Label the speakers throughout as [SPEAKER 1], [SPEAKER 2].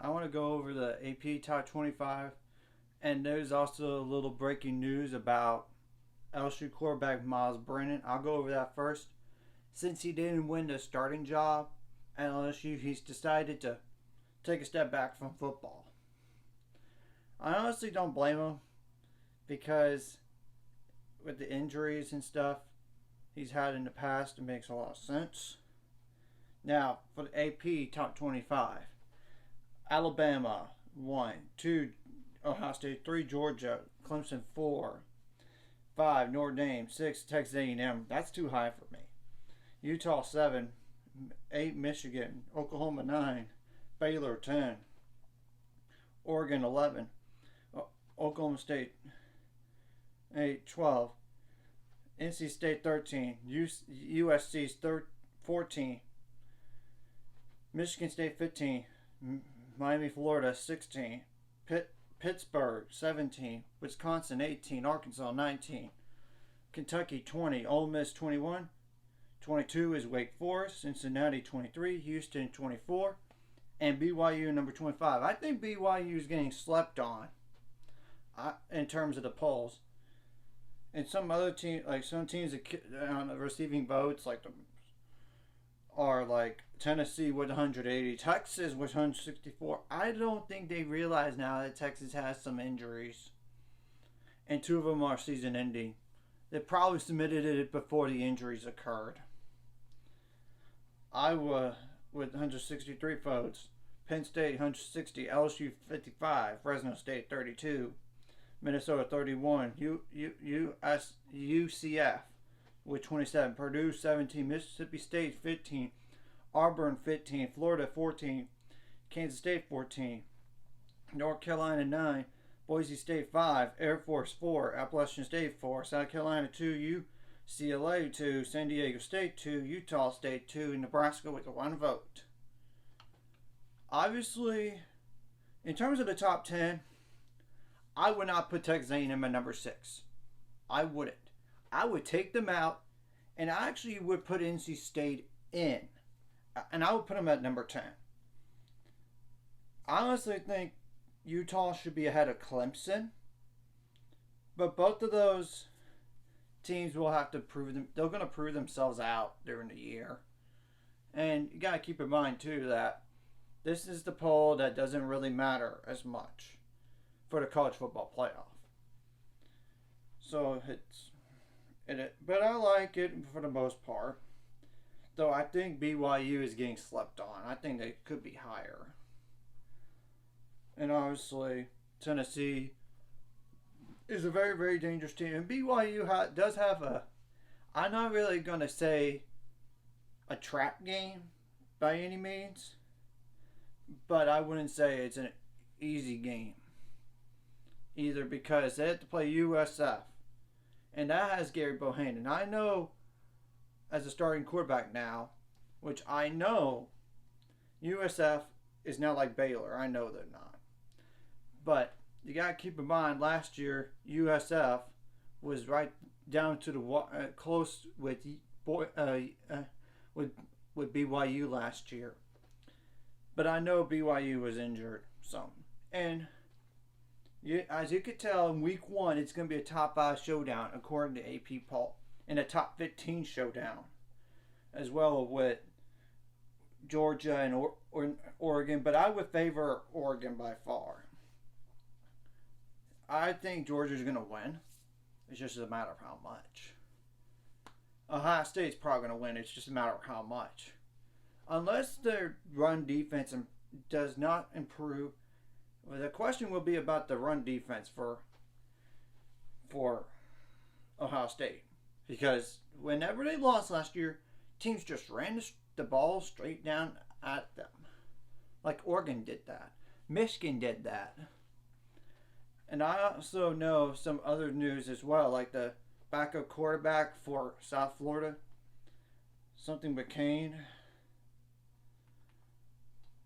[SPEAKER 1] I want to go over the AP Top 25, and there's also a little breaking news about LSU quarterback Miles Brennan. I'll go over that first. Since he didn't win the starting job at LSU, he's decided to take a step back from football. I honestly don't blame him because with the injuries and stuff he's had in the past, it makes a lot of sense. Now, for the AP Top 25, Alabama 1, 2 Ohio State, 3 Georgia, Clemson 4, 5 Notre Dame, 6 Texas A&M. That's too high for me. Utah 7, 8 Michigan, Oklahoma 9, Baylor 10, Oregon 11, Oklahoma State 8, 12, NC State 13, USC 14, Michigan State 15, Miami, Florida 16, Pittsburgh 17, Wisconsin 18, Arkansas 19, Kentucky 20, Ole Miss 21, 22 is Wake Forest, Cincinnati 23, Houston 24, and BYU number 25. I think BYU is getting slept on in terms of the polls. And some other teams, like some teams on the receiving votes, are like Tennessee with 180, Texas with 164. I don't think they realize now that Texas has some injuries, and 2 of them are season ending. They probably submitted it before the injuries occurred. Iowa with 163 votes, Penn State 160, LSU 55, Fresno State 32, Minnesota 31, UCF with 27, Purdue 17, Mississippi State 15, Auburn 15, Florida 14, Kansas State 14, North Carolina 9, Boise State 5, Air Force 4, Appalachian State 4, South Carolina 2, UCLA 2, San Diego State 2, Utah State 2, and Nebraska with 1 vote. Obviously, in terms of the top 10, I would not put Texas A&M at number 6. I wouldn't. I would take them out, and I actually would put NC State in, and I would put them at number 10. I honestly think Utah should be ahead of Clemson, but both of those teams will have to prove them. They're going to prove themselves out during the year, and you got to keep in mind too that this is the poll that doesn't really matter as much for the college football playoff. So but I like it for the most part. Though I think BYU is getting slept on. I think they could be higher. And obviously, Tennessee is a very, very dangerous team. And BYU does have I'm not really going to say a trap game by any means, but I wouldn't say it's an easy game either, because they have to play USF, and that has Gary Bohannon. I know as a starting quarterback now, which I know USF is not like Baylor. I know they're not. But you got to keep in mind, last year USF was right down to the close with BYU last year. But I know BYU was injured some. And as you could tell, in week 1, it's going to be a top 5 showdown according to AP poll, and a top 15 showdown as well with Georgia and Oregon. But I would favor Oregon by far. I think Georgia's going to win. It's just a matter of how much. Ohio State's probably going to win. It's just a matter of how much. Unless their run defense does not improve. Well, the question will be about the run defense for Ohio State. Because whenever they lost last year, teams just ran the ball straight down at them. Like Oregon did that. Michigan did that. And I also know some other news as well, like the backup quarterback for South Florida, something McCain,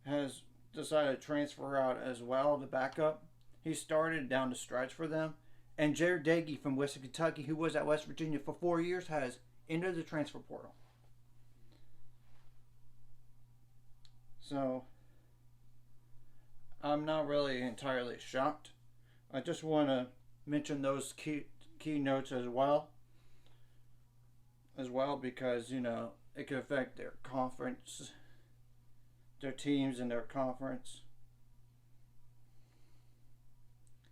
[SPEAKER 1] has decided to transfer out as well, the backup. He started down the stretch for them. And Jared Dagey from Western Kentucky, who was at West Virginia for 4 years, has entered the transfer portal. So I'm not really entirely shocked. I just want to mention those key notes as well. Because it could affect their conference, their teams in their conference.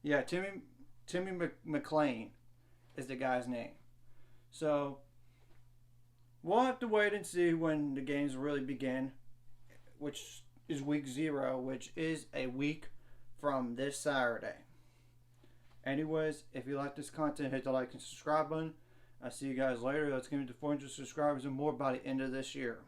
[SPEAKER 1] Yeah, Timmy McClain is the guy's name. So we'll have to wait and see when the games really begin, which is week 0, which is a week from this Saturday. Anyways, if you like this content, hit the like and subscribe button. I'll see you guys later. Let's get into 400 subscribers and more by the end of this year.